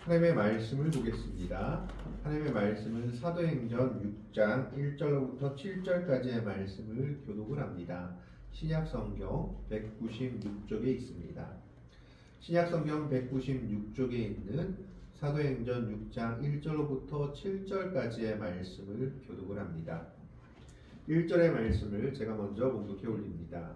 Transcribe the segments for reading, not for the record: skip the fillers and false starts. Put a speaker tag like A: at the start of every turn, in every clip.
A: 하나님의 말씀을 보겠습니다. 하나님의 말씀은 사도행전 6장 1절로부터 7절까지의 말씀을 교독을 합니다. 신약성경 196쪽에 있습니다. 신약성경 196쪽에 있는 사도행전 6장 1절로부터 7절까지의 말씀을 교독을 합니다. 1절의 말씀을 제가 먼저 봉독해 올립니다.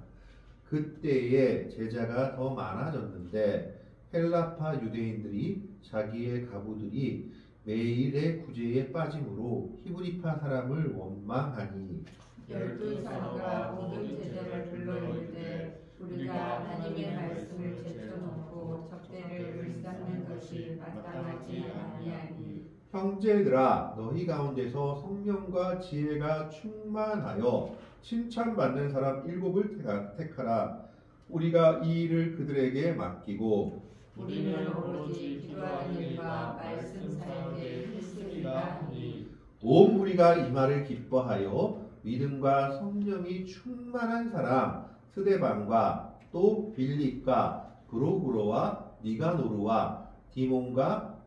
A: 그때에 제자가 더 많아졌는데 헬라파 유대인들이 자기의 가부들이 매일의 구제에 빠짐으로 히브리파 사람을 원망하니
B: 12사람과 모든 제자를 불러 이르되 우리가 하나님의 말씀을 제쳐놓고 적대를 일삼는 것이 마땅하지 아니하니
A: 형제들아 너희 가운데서 성령과 지혜가 충만하여 칭찬받는 사람 7을 택하라. 우리가 이 일을 그들에게 맡기고
B: 우리는 오로지 기도하는 일과 말씀 사역에 힘쓰리라 하니
A: 온 무리가 이 말을 기뻐하여 믿음과 성령이 충만한 사람 스데반과 또 빌립과 브로구로와 니가노르와 디몬과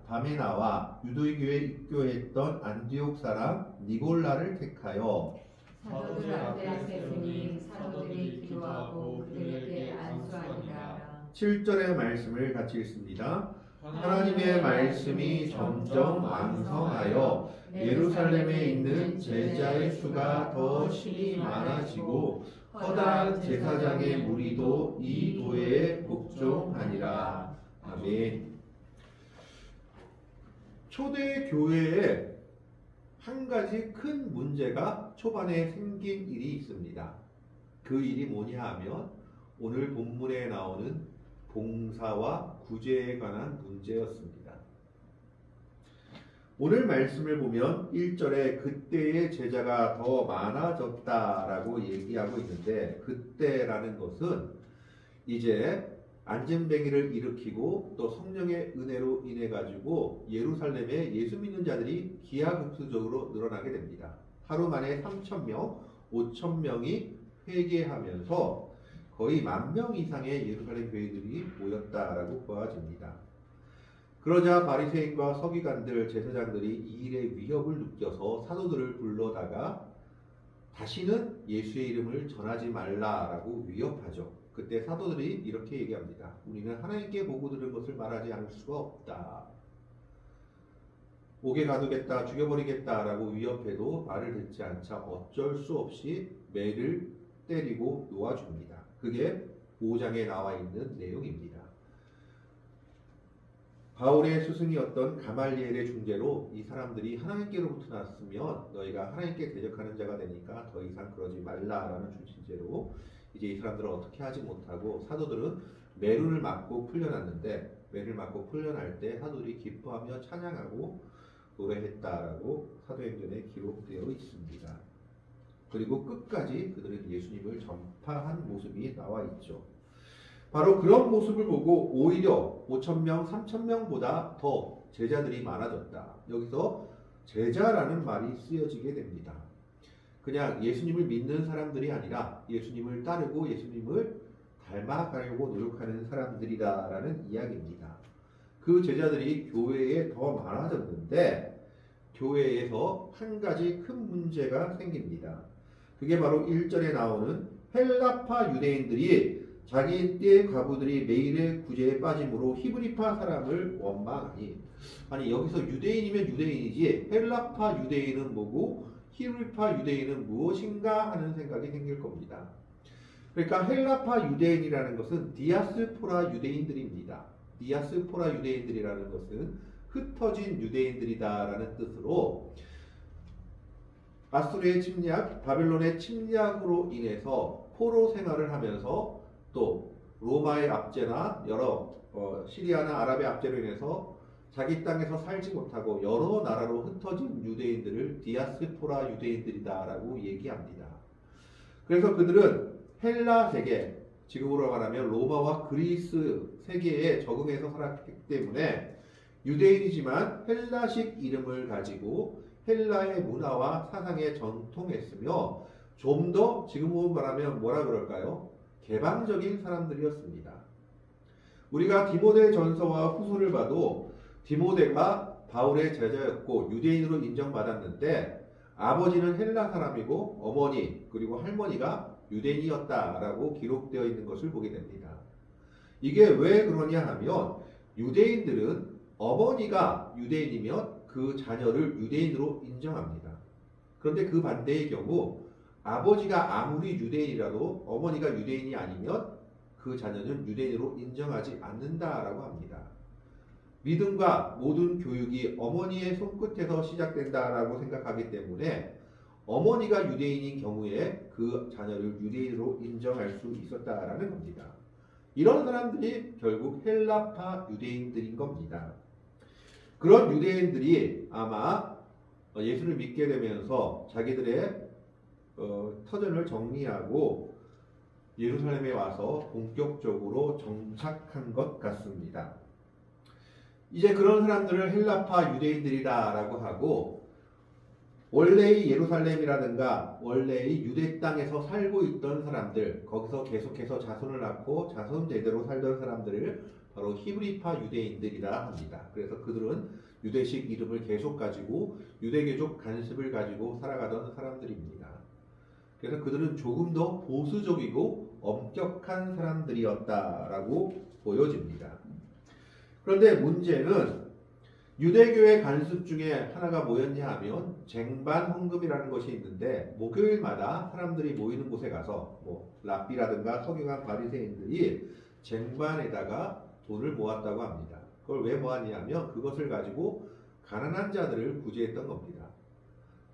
A: 바메나와 유대교에 입교했던 안디옥 사람 니골라를 택하여
B: 사도들 앞에 세우니 사도들이 기도하고 그들에게 안수하니라.
A: 7절의 말씀을 같이 읽습니다. 하나님의 말씀이 점점 왕성하여 예루살렘에 있는 제자의 수가 더 심히 많아지고 허다한 제사장의 무리도 이 도에 복종하니라. 아멘. 초대 교회에 한 가지 큰 문제가 초반에 생긴 일이 있습니다. 그 일이 뭐냐 하면 오늘 본문에 나오는 봉사와 구제에 관한 문제였습니다. 오늘 말씀을 보면 1절에 그때의 제자가 더 많아졌다라고 얘기하고 있는데 그때라는 것은 이제 안진뱅이를 일으키고 또 성령의 은혜로 인해 가지고 예루살렘에 예수 믿는 자들이 기하급수적으로 늘어나게 됩니다. 하루 만에 3,000명, 5,000명이 회개하면서 거의 10,000명 이상의 예루살렘 교회들이 모였다라고 보아집니다. 그러자 바리새인과 서기관들, 제사장들이 이 일의 위협을 느껴서 사도들을 불러다가 다시는 예수의 이름을 전하지 말라라고 위협하죠. 그때 사도들이 이렇게 얘기합니다. 우리는 하나님께 보고 들은 것을 말하지 않을 수가 없다. 옥에 가두겠다, 죽여버리겠다라고 위협해도 말을 듣지 않자 어쩔 수 없이 매를 때리고 놓아줍니다. 그게 5장에 나와 있는 내용입니다. 바울의 스승이었던 가말리엘의 중재로 이 사람들이 하나님께로부터 났으면 너희가 하나님께 대적하는 자가 되니까 더 이상 그러지 말라라는 중진제로 이제 이 사람들은 어떻게 하지 못하고 사도들은 매를 맞고 풀려났는데 매를 맞고 풀려날 때 사도들이 기뻐하며 찬양하고 노래했다라고 사도행전에 기록되어 있습니다. 그리고 끝까지 그들은 예수님을 전파한 모습이 나와 있죠. 바로 그런 모습을 보고 오히려 5,000명, 3,000명보다 더 제자들이 많아졌다. 여기서 제자라는 말이 쓰여지게 됩니다. 그냥 예수님을 믿는 사람들이 아니라 예수님을 따르고 예수님을 닮아가려고 노력하는 사람들이다라는 이야기입니다. 그 제자들이 교회에 더 많아졌는데 교회에서 한 가지 큰 문제가 생깁니다. 그게 바로 1절에 나오는 헬라파 유대인들이 자기의 과부들이 매일의 구제에 빠짐으로 히브리파 사람을 원망하니 아니 여기서 유대인이면 유대인이지 헬라파 유대인은 뭐고 히브리파 유대인은 무엇인가 하는 생각이 생길 겁니다. 그러니까 헬라파 유대인이라는 것은 디아스포라 유대인들입니다. 디아스포라 유대인들이라는 것은 흩어진 유대인들이다라는 뜻으로 아수르의 침략, 바벨론의 침략으로 인해서 포로 생활을 하면서 또 로마의 압제나 여러 시리아나 아랍의 압제로 인해서 자기 땅에서 살지 못하고 여러 나라로 흩어진 유대인들을 디아스포라 유대인들이다라고 얘기합니다. 그래서 그들은 헬라 세계, 지금으로 말하면 로마와 그리스 세계에 적응해서 살았기 때문에 유대인이지만 헬라식 이름을 가지고 헬라의 문화와 사상에 전통했으며 좀 더 지금으로 말하면 뭐라 그럴까요? 개방적인 사람들이었습니다. 우리가 디모데 전서와 후서를 봐도 디모데가 바울의 제자였고 유대인으로 인정받았는데 아버지는 헬라 사람이고 어머니 그리고 할머니가 유대인이었다라고 기록되어 있는 것을 보게 됩니다. 이게 왜 그러냐 하면 유대인들은 어머니가 유대인이면 그 자녀를 유대인으로 인정합니다. 그런데 그 반대의 경우 아버지가 아무리 유대인이라도 어머니가 유대인이 아니면 그 자녀는 유대인으로 인정하지 않는다라고 합니다. 믿음과 모든 교육이 어머니의 손끝에서 시작된다라고 생각하기 때문에 어머니가 유대인인 경우에 그 자녀를 유대인으로 인정할 수 있었다라는 겁니다. 이런 사람들이 결국 헬라파 유대인들인 겁니다. 그런 유대인들이 아마 예수를 믿게 되면서 자기들의 터전을 정리하고 예루살렘에 와서 본격적으로 정착한 것 같습니다. 이제 그런 사람들을 헬라파 유대인들이라고 하고 원래의 예루살렘이라든가 원래의 유대 땅에서 살고 있던 사람들, 거기서 계속해서 자손을 낳고 자손 제대로 살던 사람들을 바로 히브리파 유대인들이라 합니다. 그래서 그들은 유대식 이름을 계속 가지고 유대교적 관습을 가지고 살아가던 사람들입니다. 그래서 그들은 조금 더 보수적이고 엄격한 사람들이었다라고 보여집니다. 그런데 문제는 유대교의 관습 중에 하나가 뭐였냐 하면 쟁반 헌금이라는 것이 있는데 목요일마다 사람들이 모이는 곳에 가서 랍비라든가 서기관 바리새인들이 쟁반에다가 돈을 모았다고 합니다. 그걸 왜 모았냐면 그것을 가지고 가난한 자들을 구제했던 겁니다.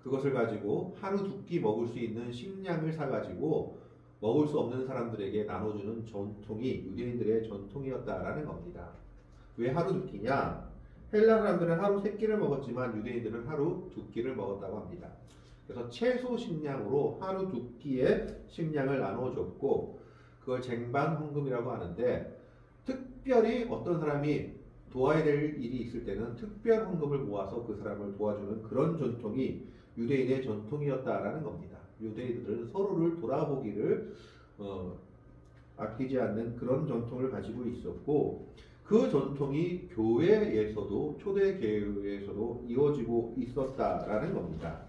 A: 그것을 가지고 하루 두 끼 먹을 수 있는 식량을 사가지고 먹을 수 없는 사람들에게 나눠주는 전통이 유대인들의 전통이었다라는 겁니다. 왜 하루 두 끼냐? 헬라 사람들은 하루 세 끼를 먹었지만 유대인들은 하루 두 끼를 먹었다고 합니다. 그래서 최소 식량으로 하루 두 끼의 식량을 나눠줬고 그걸 쟁반 헌금이라고 하는데 특별히 어떤 사람이 도와야 될 일이 있을 때는 특별 헌금을 모아서 그 사람을 도와주는 그런 전통이 유대인의 전통이었다라는 겁니다. 유대인들은 서로를 돌아보기를 아끼지 않는 그런 전통을 가지고 있었고 그 전통이 교회에서도 초대교회에서도 이루어지고 있었다라는 겁니다.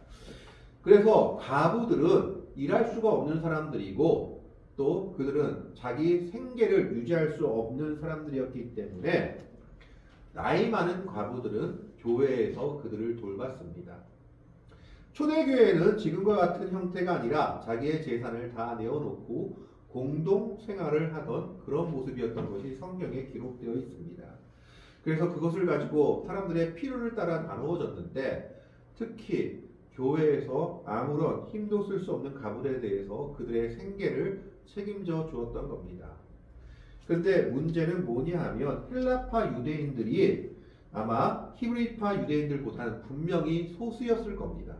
A: 그래서 과부들은 일할 수가 없는 사람들이고 또 그들은 자기 생계를 유지할 수 없는 사람들이었기 때문에 나이 많은 과부들은 교회에서 그들을 돌봤습니다. 초대교회는 지금과 같은 형태가 아니라 자기의 재산을 다 내어놓고 공동 생활을 하던 그런 모습이었던 것이 성경에 기록되어 있습니다. 그래서 그것을 가지고 사람들의 필요를 따라 나누어졌는데 특히 교회에서 아무런 힘도 쓸 수 없는 가부들에 대해서 그들의 생계를 책임져 주었던 겁니다. 그런데 문제는 뭐냐 하면 헬라파 유대인들이 아마 히브리파 유대인들보다는 분명히 소수였을 겁니다.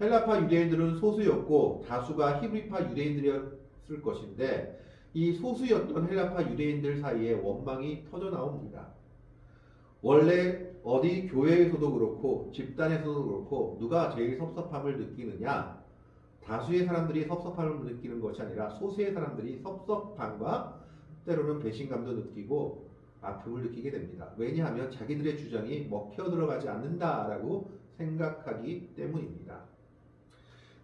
A: 헬라파 유대인들은 소수였고 다수가 히브리파 유대인들이었을 것인데 이 소수였던 헬라파 유대인들 사이에 원망이 터져 나옵니다. 원래 어디 교회에서도 그렇고 집단에서도 그렇고 누가 제일 섭섭함을 느끼느냐? 다수의 사람들이 섭섭함을 느끼는 것이 아니라 소수의 사람들이 섭섭함과 때로는 배신감도 느끼고 아픔을 느끼게 됩니다. 왜냐하면 자기들의 주장이 먹혀 들어가지 않는다라고 생각하기 때문입니다.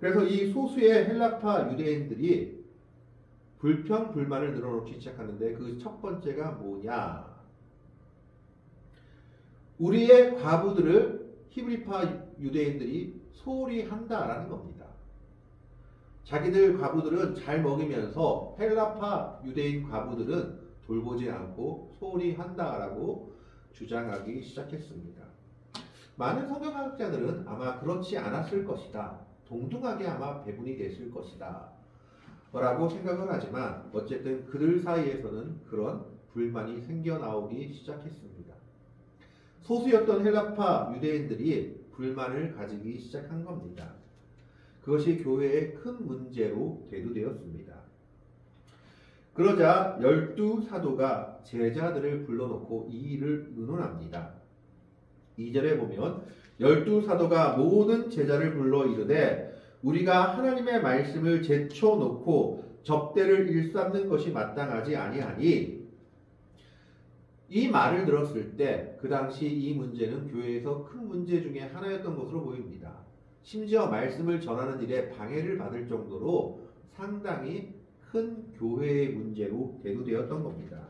A: 그래서 이 소수의 헬라파 유대인들이 불평, 불만을 늘어놓기 시작하는데 그 첫 번째가 뭐냐? 우리의 과부들을 히브리파 유대인들이 소홀히 한다라는 겁니다. 자기들 과부들은 잘 먹이면서 헬라파 유대인 과부들은 돌보지 않고 소홀히 한다라고 주장하기 시작했습니다. 많은 성경학자들은 아마 그렇지 않았을 것이다. 동등하게 아마 배분이 됐을 것이다. 라고 생각을 하지만 어쨌든 그들 사이에서는 그런 불만이 생겨나오기 시작했습니다. 소수였던 헬라파 유대인들이 불만을 가지기 시작한 겁니다. 그것이 교회의 큰 문제로 대두되었습니다. 그러자 12사도가 제자들을 불러놓고 이 일을 의논합니다. 2절에 보면 12사도가 모든 제자를 불러 이르되 우리가 하나님의 말씀을 제쳐놓고 접대를 일삼는 것이 마땅하지 아니하니 이 말을 들었을 때 그 당시 이 문제는 교회에서 큰 문제 중에 하나였던 것으로 보입니다. 심지어 말씀을 전하는 일에 방해를 받을 정도로 상당히 큰 교회의 문제로 대두되었던 겁니다.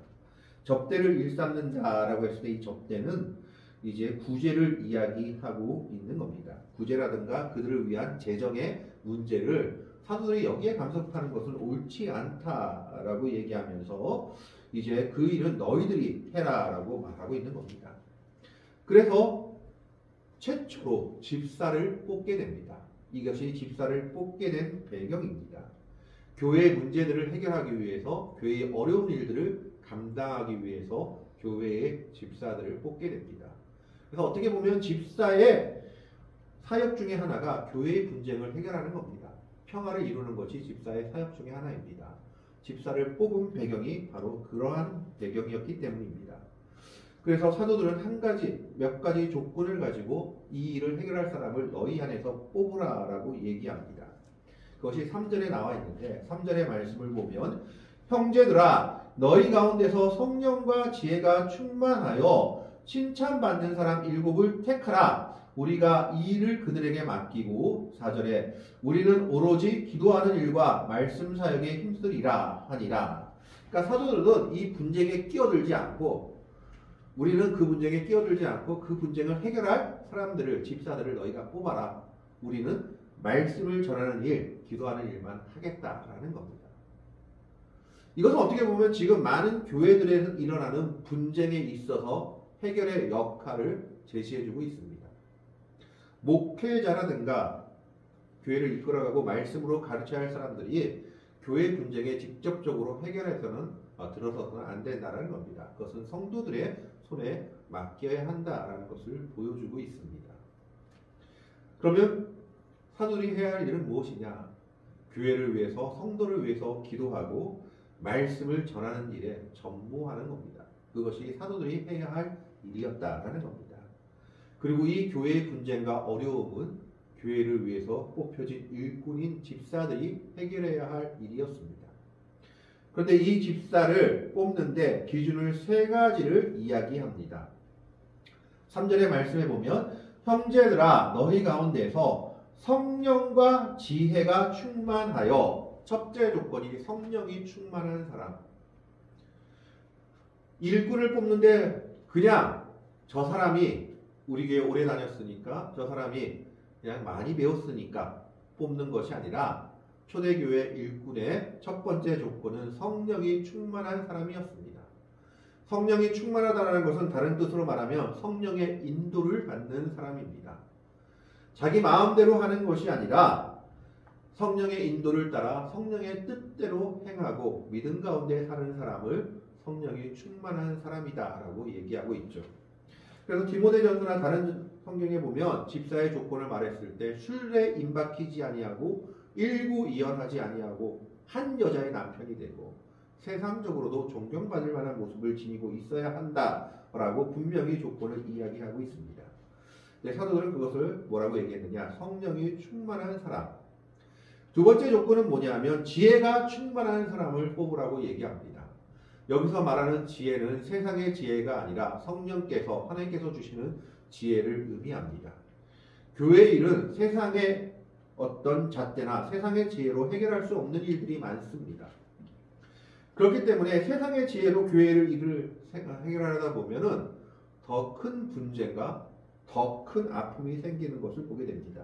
A: 접대를 일삼는다라고 했을 때 이 접대는 이제 구제를 이야기하고 있는 겁니다. 구제라든가 그들을 위한 재정의 문제를 사도들이 여기에 간섭하는 것은 옳지 않다라고 얘기하면서 이제 그 일은 너희들이 해라라고 말하고 있는 겁니다. 그래서 최초로 집사를 뽑게 됩니다. 이것이 집사를 뽑게 된 배경입니다. 교회의 문제들을 해결하기 위해서, 교회의 어려운 일들을 감당하기 위해서 교회의 집사들을 뽑게 됩니다. 그래서 어떻게 보면 집사의 사역 중에 하나가 교회의 분쟁을 해결하는 겁니다. 평화를 이루는 것이 집사의 사역 중에 하나입니다. 집사를 뽑은 배경이 바로 그러한 배경이었기 때문입니다. 그래서 사도들은 몇 가지 조건을 가지고 이 일을 해결할 사람을 너희 안에서 뽑으라라고 얘기합니다. 그것이 3절에 나와 있는데 3절의 말씀을 보면 형제들아 너희 가운데서 성령과 지혜가 충만하여 칭찬받는 사람 7을 택하라. 우리가 이 일을 그들에게 맡기고 4절에 우리는 오로지 기도하는 일과 말씀 사역에 힘쓰리라 하니라. 그러니까 사도들은 이 분쟁에 끼어들지 않고 우리는 그 분쟁에 끼어들지 않고 그 분쟁을 해결할 사람들을 집사들을 너희가 뽑아라. 우리는 말씀을 전하는 일, 기도하는 일만 하겠다라는 겁니다. 이것은 어떻게 보면 지금 많은 교회들에서 일어나는 분쟁에 있어서 해결의 역할을 제시해주고 있습니다. 목회자라든가 교회를 이끌어가고 말씀으로 가르쳐야 할 사람들이 교회 분쟁에 직접적으로 해결해서는 들어서서는 안 된다는 겁니다. 그것은 성도들의 손에 맡겨야 한다라는 것을 보여주고 있습니다. 그러면 사도들이 해야 할 일은 무엇이냐? 교회를 위해서, 성도를 위해서 기도하고 말씀을 전하는 일에 전무하는 겁니다. 그것이 사도들이 해야 할 일이었다라는 겁니다. 그리고 이 교회의 분쟁과 어려움은 교회를 위해서 뽑혀진 일꾼인 집사들이 해결해야 할 일이었습니다. 그런데 이 집사를 뽑는데 기준을 3가지를 이야기합니다. 3절의 말씀에 보면 형제들아 너희 가운데서 성령과 지혜가 충만하여 첫째 조건이 성령이 충만한 사람. 일꾼을 뽑는데 그냥 저 사람이 우리 교회 오래 다녔으니까 저 사람이 그냥 많이 배웠으니까 뽑는 것이 아니라 초대교회 일꾼의 첫 번째 조건은 성령이 충만한 사람이었습니다. 성령이 충만하다는 것은 다른 뜻으로 말하면 성령의 인도를 받는 사람입니다. 자기 마음대로 하는 것이 아니라 성령의 인도를 따라 성령의 뜻대로 행하고 믿음 가운데 사는 사람을 성령이 충만한 사람이다 라고 얘기하고 있죠. 그래서 디모데전서나 다른 성경에 보면 집사의 조건을 말했을 때 순례 임박히지 아니하고 일구이연하지 아니하고 한 여자의 남편이 되고 세상적으로도 존경받을 만한 모습을 지니고 있어야 한다라고 분명히 조건을 이야기하고 있습니다. 사도들은 그것을 뭐라고 얘기했느냐? 성령이 충만한 사람. 두 번째 조건은 뭐냐면 지혜가 충만한 사람을 뽑으라고 얘기합니다. 여기서 말하는 지혜는 세상의 지혜가 아니라 성령께서 하나님께서 주시는 지혜를 의미합니다. 교회의 일은 세상의 어떤 잣대나 세상의 지혜로 해결할 수 없는 일들이 많습니다. 그렇기 때문에 세상의 지혜로 교회를 일을 해결하다 보면은 더 큰 분쟁과 더 큰 아픔이 생기는 것을 보게 됩니다.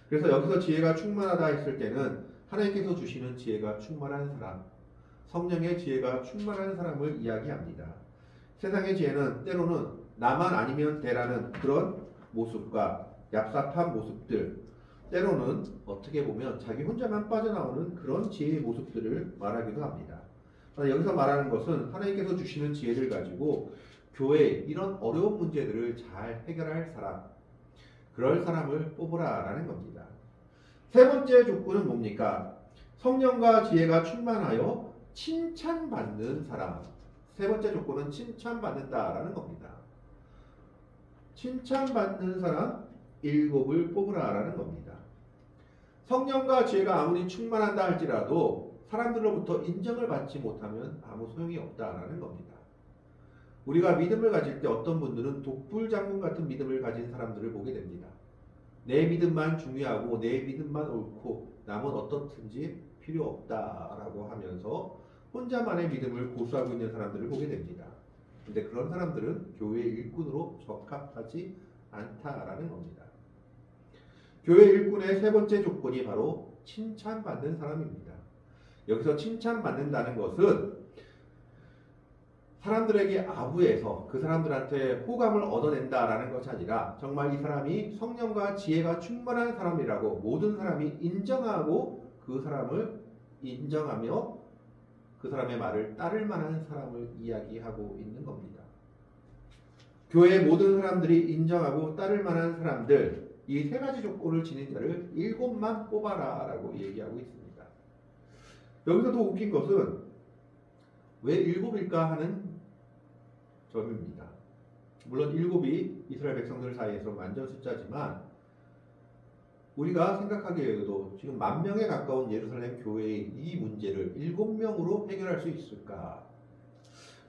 A: 그래서 여기서 지혜가 충만하다 했을 때는 하나님께서 주시는 지혜가 충만한 사람, 성령의 지혜가 충만한 사람을 이야기합니다. 세상의 지혜는 때로는 나만 아니면 되라는 그런 모습과 얍삽한 모습들, 때로는 어떻게 보면 자기 혼자만 빠져나오는 그런 지혜의 모습들을 말하기도 합니다. 여기서 말하는 것은 하나님께서 주시는 지혜를 가지고 교회의 이런 어려운 문제들을 잘 해결할 사람, 그럴 사람을 뽑으라라는 겁니다. 세 번째 조건은 뭡니까? 성령과 지혜가 충만하여 칭찬받는 사람. 세 번째 조건은 칭찬받는다라는 겁니다. 칭찬받는 사람 7을 뽑으라라는 겁니다. 성령과 지혜가 아무리 충만한다 할지라도 사람들로부터 인정을 받지 못하면 아무 소용이 없다라는 겁니다. 우리가 믿음을 가질 때 어떤 분들은 독불장군 같은 믿음을 가진 사람들을 보게 됩니다. 내 믿음만 중요하고 내 믿음만 옳고 남은 어떻든지 필요 없다라고 하면서 혼자만의 믿음을 고수하고 있는 사람들을 보게 됩니다. 근데 그런 사람들은 교회 일꾼으로 적합하지 않다라는 겁니다. 교회 일꾼의 세 번째 조건이 바로 칭찬받는 사람입니다. 여기서 칭찬받는다는 것은 사람들에게 아부해서 그 사람들한테 호감을 얻어낸다라는 것이 아니라 정말 이 사람이 성령과 지혜가 충만한 사람이라고 모든 사람이 인정하고 그 사람을 인정하며 그 사람의 말을 따를 만한 사람을 이야기하고 있는 겁니다. 교회의 모든 사람들이 인정하고 따를 만한 사람들, 이 세 가지 조건을 지닌 자를 7만 뽑아라 라고 얘기하고 있습니다. 여기서 더 웃긴 것은 왜 7일까 하는 점입니다. 물론 7이 이스라엘 백성들 사이에서 완전 숫자지만 우리가 생각하기에도 지금 10,000명에 가까운 예루살렘 교회의 이 문제를 7명으로 해결할 수 있을까?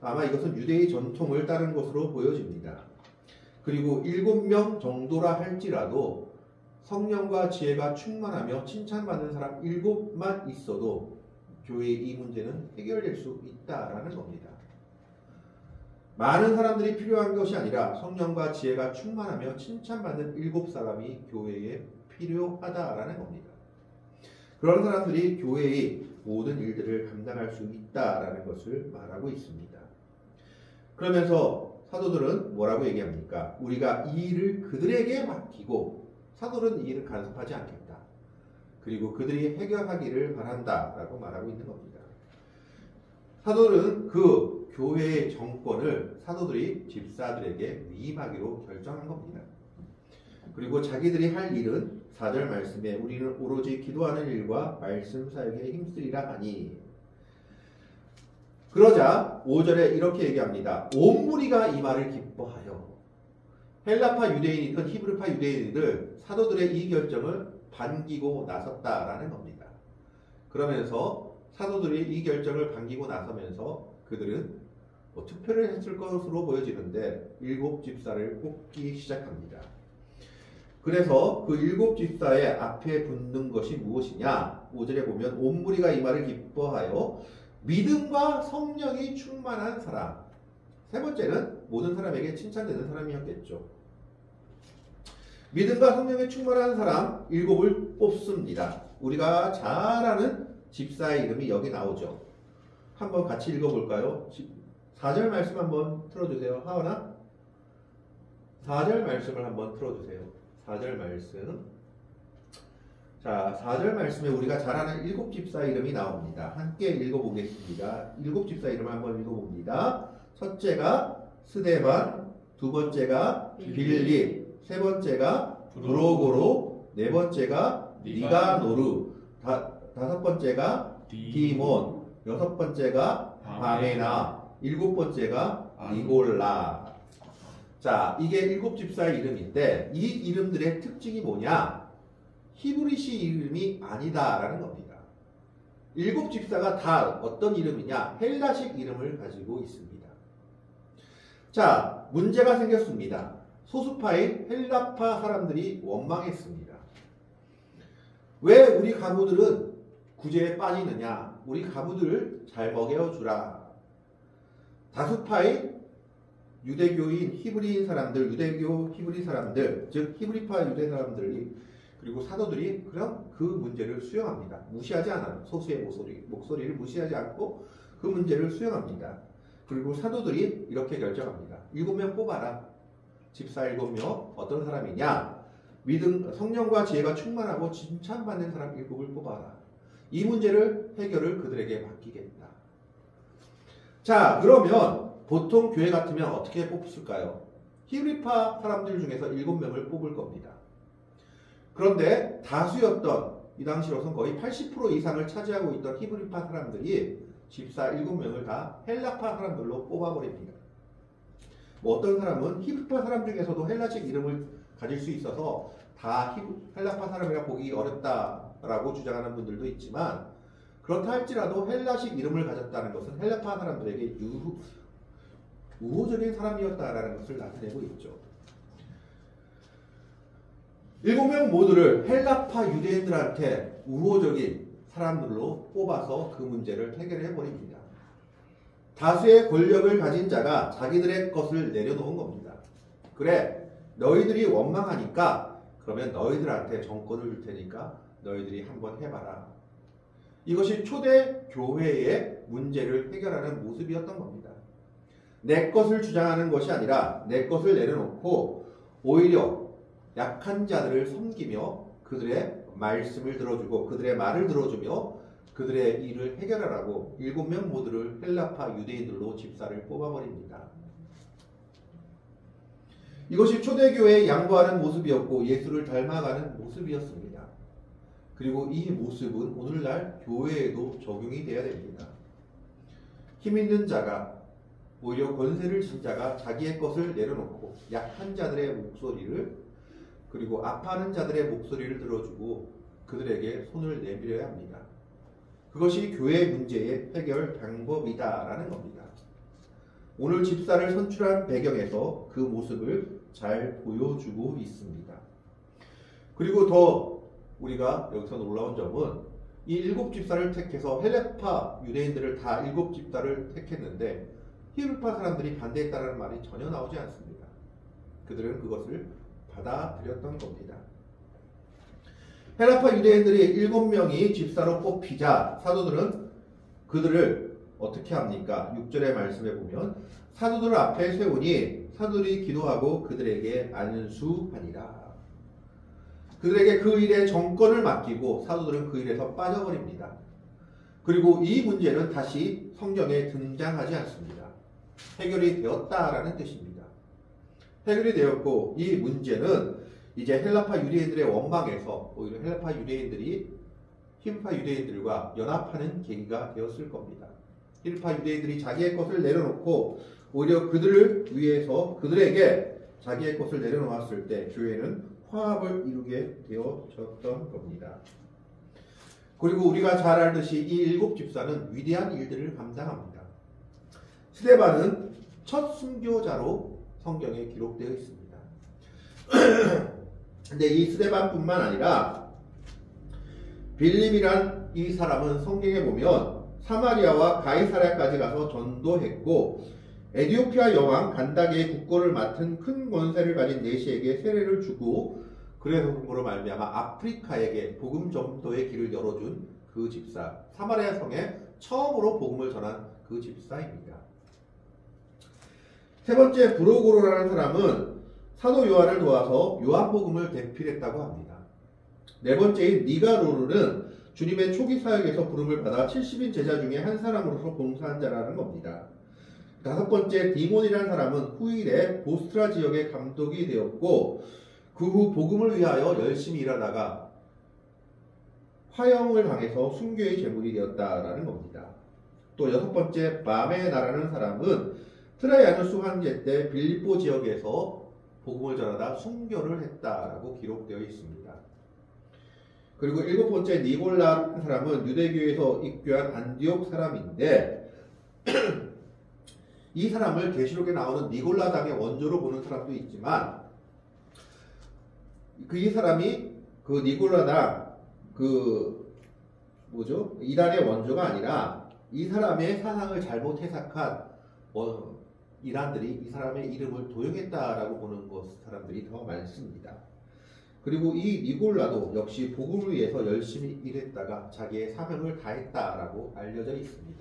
A: 아마 이것은 유대의 전통을 따른 것으로 보여집니다. 그리고 7명 정도라 할지라도 성령과 지혜가 충만하며 칭찬받는 사람 7만 있어도 교회의 이 문제는 해결될 수 있다라는 겁니다. 많은 사람들이 필요한 것이 아니라 성령과 지혜가 충만하며 칭찬받는 7사람이 교회에 필요하다라는 겁니다. 그런 사람들이 교회의 모든 일들을 감당할 수 있다라는 것을 말하고 있습니다. 그러면서 사도들은 뭐라고 얘기합니까? 우리가 이 일을 그들에게 맡기고 사도는 이 일을 간섭하지 않겠다. 그리고 그들이 해결하기를 바란다라고 말하고 있는 겁니다. 사도들은 그 교회의 정권을 사도들이 집사들에게 위임하기로 결정한 겁니다. 그리고 자기들이 할 일은 4절 말씀에 우리는 오로지 기도하는 일과 말씀 사역에 힘쓰리라 하니 그러자 5절에 이렇게 얘기합니다. 온 무리가 이 말을 기뻐하여 헬라파 유대인이든 히브리파 유대인이든 사도들의 이 결정을 반기고 나섰다라는 겁니다. 그러면서 사도들이 이 결정을 반기고 나서면서 그들은 투표를 했을 것으로 보여지는데 7 집사를 뽑기 시작합니다. 그래서 그 7 집사의 앞에 붙는 것이 무엇이냐? 5절에 보면 온 무리가 이 말을 기뻐하여 믿음과 성령이 충만한 사람. 세 번째는 모든 사람에게 칭찬되는 사람이었겠죠. 믿음과 성령이 충만한 사람 7을 뽑습니다. 우리가 잘 아는 집사의 이름이 여기 나오죠. 한번 같이 읽어볼까요? 4절 말씀 한번 틀어주세요. 하원아 4절 말씀을 한번 틀어주세요. 4절 말씀. 자, 4절 말씀에 우리가 잘 아는 7 집사 이름이 나옵니다. 함께 읽어보겠습니다. 7 집사 이름을 한번 읽어봅니다. 첫째가 스데반, 두 번째가 빌립, 세 번째가 브로고로, 네 번째가 니가노르, 다섯 번째가 디몬, 여섯 번째가 바메나, 7번째가 니골라. 자, 이게 7 집사의 이름인데 이 이름들의 특징이 뭐냐? 히브리시 이름이 아니다라는 겁니다. 7 집사가 다 어떤 이름이냐? 헬라식 이름을 가지고 있습니다. 자, 문제가 생겼습니다. 소수파인 헬라파 사람들이 원망했습니다. 왜 우리 가부들은 구제에 빠지느냐? 우리 가부들을 잘 먹여주라. 다수파인 유대교인 히브리인 사람들, 유대교 히브리 사람들, 즉 히브리파 유대 사람들이 그리고 사도들이 그럼 그 문제를 수용합니다. 무시하지 않아요. 소수의 목소리를 무시하지 않고 그 문제를 수용합니다. 그리고 사도들이 이렇게 결정합니다. 7명 뽑아라. 집사 7명 어떤 사람이냐? 믿음, 성령과 지혜가 충만하고 칭찬받는 사람 7을 뽑아라. 이 문제를 해결을 그들에게 맡기겠다. 자, 그러면 보통 교회 같으면 어떻게 뽑을까요? 히브리파 사람들 중에서 7명을 뽑을 겁니다. 그런데 다수였던 이 당시로선 거의 80% 이상을 차지하고 있던 히브리파 사람들이 집사 7명을 다 헬라파 사람들로 뽑아버립니다. 뭐 어떤 사람은 히브리파 사람 중에서도 헬라식 이름을 가질 수 있어서 다 헬라파 사람이라 보기 어렵다라고 주장하는 분들도 있지만 그렇다 할지라도 헬라식 이름을 가졌다는 것은 헬라파 사람들에게 우호적인 사람이었다라는 것을 나타내고 있죠. 7명 모두를 헬라파 유대인들한테 우호적인 사람들로 뽑아서 그 문제를 해결해 버립니다. 다수의 권력을 가진 자가 자기들의 것을 내려놓은 겁니다. 그래, 너희들이 원망하니까 그러면 너희들한테 정권을 줄 테니까 너희들이 한번 해봐라. 이것이 초대 교회의 문제를 해결하는 모습이었던 겁니다. 내 것을 주장하는 것이 아니라 내 것을 내려놓고 오히려 약한 자들을 섬기며 그들의 말씀을 들어주고 그들의 말을 들어주며 그들의 일을 해결하라고 7명 모두를 헬라파 유대인들로 집사를 뽑아버립니다. 이것이 초대교회의 양보하는 모습이었고 예수를 닮아가는 모습이었습니다. 그리고 이 모습은 오늘날 교회에도 적용이 되어야 됩니다. 힘 있는 자가 오히려 권세를 진 자가 자기의 것을 내려놓고 약한 자들의 목소리를 그리고 아파하는 자들의 목소리를 들어주고 그들에게 손을 내밀어야 합니다. 그것이 교회 문제의 해결 방법이다라는 겁니다. 오늘 집사를 선출한 배경에서 그 모습을 잘 보여주고 있습니다. 그리고 더 우리가 여기서 놀라운 점은 이 7집사를 택해서 헬라파 유대인들을 다 7집사를 택했는데 히브리파 사람들이 반대했다는 말이 전혀 나오지 않습니다. 그들은 그것을 받아들였던 겁니다. 헬라파 유대인들이 7명이 집사로 뽑히자 사도들은 그들을 어떻게 합니까? 6절의 말씀에 보면 사도들 앞에 세우니 사도들이 기도하고 그들에게 안수하니라. 그들에게 그 일에 정권을 맡기고 사도들은 그 일에서 빠져버립니다. 그리고 이 문제는 다시 성경에 등장하지 않습니다. 해결이 되었다라는 뜻입니다. 해결이 되었고 이 문제는 이제 헬라파 유대인들의 원망에서 오히려 헬라파 유대인들이 히브리파 유대인들과 연합하는 계기가 되었을 겁니다. 히브리파 유대인들이 자기의 것을 내려놓고 오히려 그들을 위해서 그들에게 자기의 것을 내려놓았을 때 교회는 화합을 이루게 되어졌던 겁니다. 그리고 우리가 잘 알듯이 이 7집사는 위대한 일들을 감당합니다. 스데반은 첫 순교자로 성경에 기록되어 있습니다. 근데 이 스데반뿐만 아니라 빌립이란 이 사람은 성경에 보면 사마리아와 가이사랴까지 가서 전도했고 에티오피아 여왕 간다게의 국고를 맡은 큰 권세를 가진 내시에게 세례를 주고 그래서 말미암아 아프리카에게 복음 전도의 길을 열어준 그 집사, 사마리아 성에 처음으로 복음을 전한 그 집사입니다. 세 번째 브로고로라는 사람은 사도 요한을 도와서 요한복음을 대필했다고 합니다. 네 번째인 니가로르는 주님의 초기 사역에서 부름을 받아 70인 제자 중에 한 사람으로서 봉사한 자라는 겁니다. 다섯 번째 디몬이라는 사람은 후일에 보스트라 지역의 감독이 되었고 그 후 복음을 위하여 열심히 일하다가 화형을 당해서 순교의 제물이 되었다라는 겁니다. 또 여섯 번째 마메나라는 사람은 트라이아누스 황제 때 빌립보 지역에서 복음을 전하다 순교를 했다라고 기록되어 있습니다. 그리고 일곱 번째 니골라라는 사람은 유대교에서 입교한 안디옥 사람인데 이 사람을 계시록에 나오는 니골라당의 원조로 보는 사람도 있지만 이 사람이 그 니골라당 이란의 원조가 아니라 이 사람의 사상을 잘못 해석한 이란들이 이 사람의 이름을 도용했다라고 보는 사람들이 더 많습니다. 그리고 이 니골라도 역시 복음을 위해서 열심히 일했다가 자기의 사명을 다했다라고 알려져 있습니다.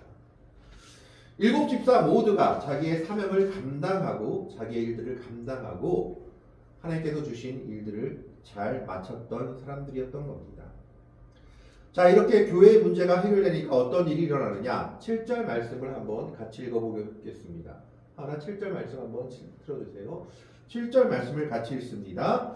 A: 7집사 모두가 자기의 사명을 감당하고 자기의 일들을 감당하고 하나님께서 주신 일들을 잘 마쳤던 사람들이었던 겁니다. 자, 이렇게 교회의 문제가 해결되니까 어떤 일이 일어나느냐? 7절 말씀을 한번 같이 읽어보겠습니다. 하나 7절 말씀 한번 틀어주세요. 7절 말씀을 같이 읽습니다.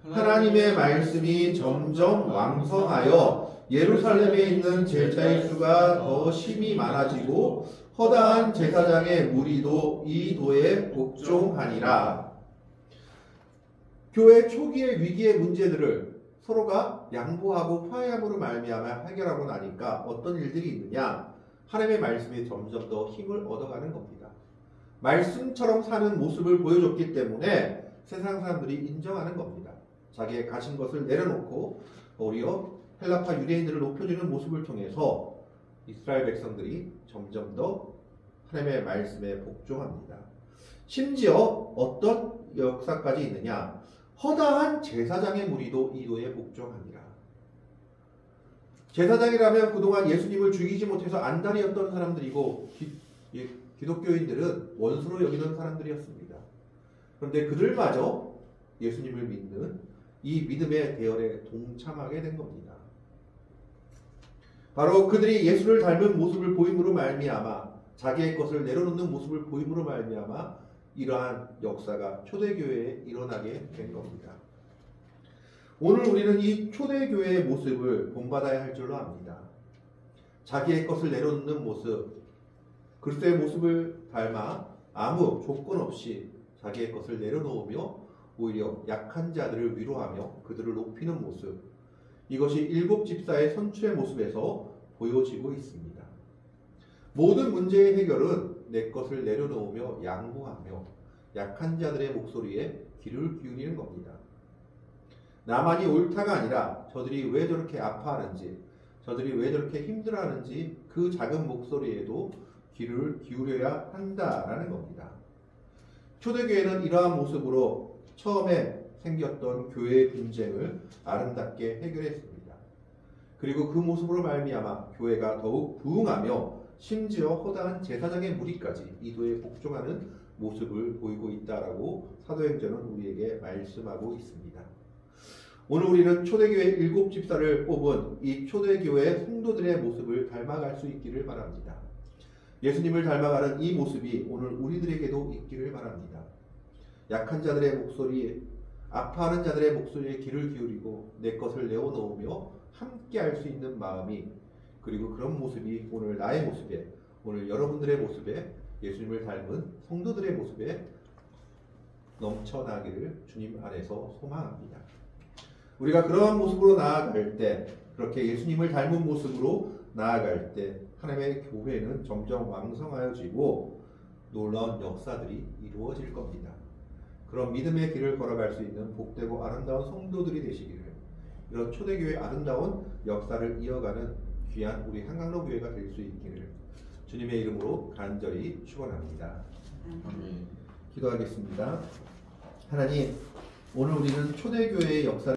A: 하나님의 말씀이 점점 왕성하여 예루살렘에 있는 제자의 수가 더 심히 많아지고 허다한 제사장의 무리도 이 도에 복종하니라. 교회 초기의 위기의 문제들을 서로가 양보하고 화해함으로 말미암아 해결하고 나니까 어떤 일들이 있느냐? 하나님의 말씀이 점점 더 힘을 얻어가는 겁니다. 말씀처럼 사는 모습을 보여줬기 때문에 세상 사람들이 인정하는 겁니다. 자기의 가진 것을 내려놓고 오히려 헬라파 유대인들을 높여주는 모습을 통해서 이스라엘 백성들이 점점 더 하나님의 말씀에 복종합니다. 심지어 어떤 역사까지 있느냐? 허다한 제사장의 무리도 이도에 복종합니다. 제사장이라면 그동안 예수님을 죽이지 못해서 안달이었던 사람들이고 기독교인들은 원수로 여기는 사람들이었습니다. 그런데 그들마저 예수님을 믿는 이 믿음의 대열에 동참하게 된 겁니다. 바로 그들이 예수를 닮은 모습을 보임으로 말미암아 자기의 것을 내려놓는 모습을 보임으로 말미암아 이러한 역사가 초대교회에 일어나게 된 겁니다. 오늘 우리는 이 초대교회의 모습을 본받아야 할 줄로 압니다. 자기의 것을 내려놓는 모습, 그리스도의 모습을 닮아 아무 조건 없이 자기의 것을 내려놓으며 오히려 약한 자들을 위로하며 그들을 높이는 모습, 이것이 일곱 집사의 선출의 모습에서 보여지고 있습니다. 모든 문제의 해결은 내 것을 내려놓으며 양보하며 약한 자들의 목소리에 귀를 기울이는 겁니다. 나만이 옳다가 아니라 저들이 왜 저렇게 아파하는지, 저들이 왜 저렇게 힘들어하는지 그 작은 목소리에도 귀를 기울여야 한다라는 겁니다. 초대교회는 이러한 모습으로 처음에 생겼던 교회의 분쟁을 아름답게 해결했습니다. 그리고 그 모습으로 말미암아 교회가 더욱 부흥하며 심지어 허다한 제사장의 무리까지 이도에 복종하는 모습을 보이고 있다라고 사도행전은 우리에게 말씀하고 있습니다. 오늘 우리는 초대교회 일곱 집사를 뽑은 이 초대교회 성도들의 모습을 닮아갈 수 있기를 바랍니다. 예수님을 닮아가는 이 모습이 오늘 우리들에게도 있기를 바랍니다. 약한 자들의 목소리, 아파하는 자들의 목소리에 귀를 기울이고 내 것을 내어놓으며 함께 할 수 있는 마음이, 그리고 그런 모습이 오늘 나의 모습에, 오늘 여러분들의 모습에, 예수님을 닮은 성도들의 모습에 넘쳐나기를 주님 안에서 소망합니다. 우리가 그러한 모습으로 나아갈 때, 그렇게 예수님을 닮은 모습으로 나아갈 때 하나님의 교회는 점점 왕성하여지고 놀라운 역사들이 이루어질 겁니다. 그런 믿음의 길을 걸어갈 수 있는 복되고 아름다운 성도들이 되시기를, 이런 초대교회의 아름다운 역사를 이어가는 귀한 우리 한강로 교회가 될 수 있기를 주님의 이름으로 간절히 축원합니다. 기도하겠습니다. 하나님, 오늘 우리는 초대교회의 역사를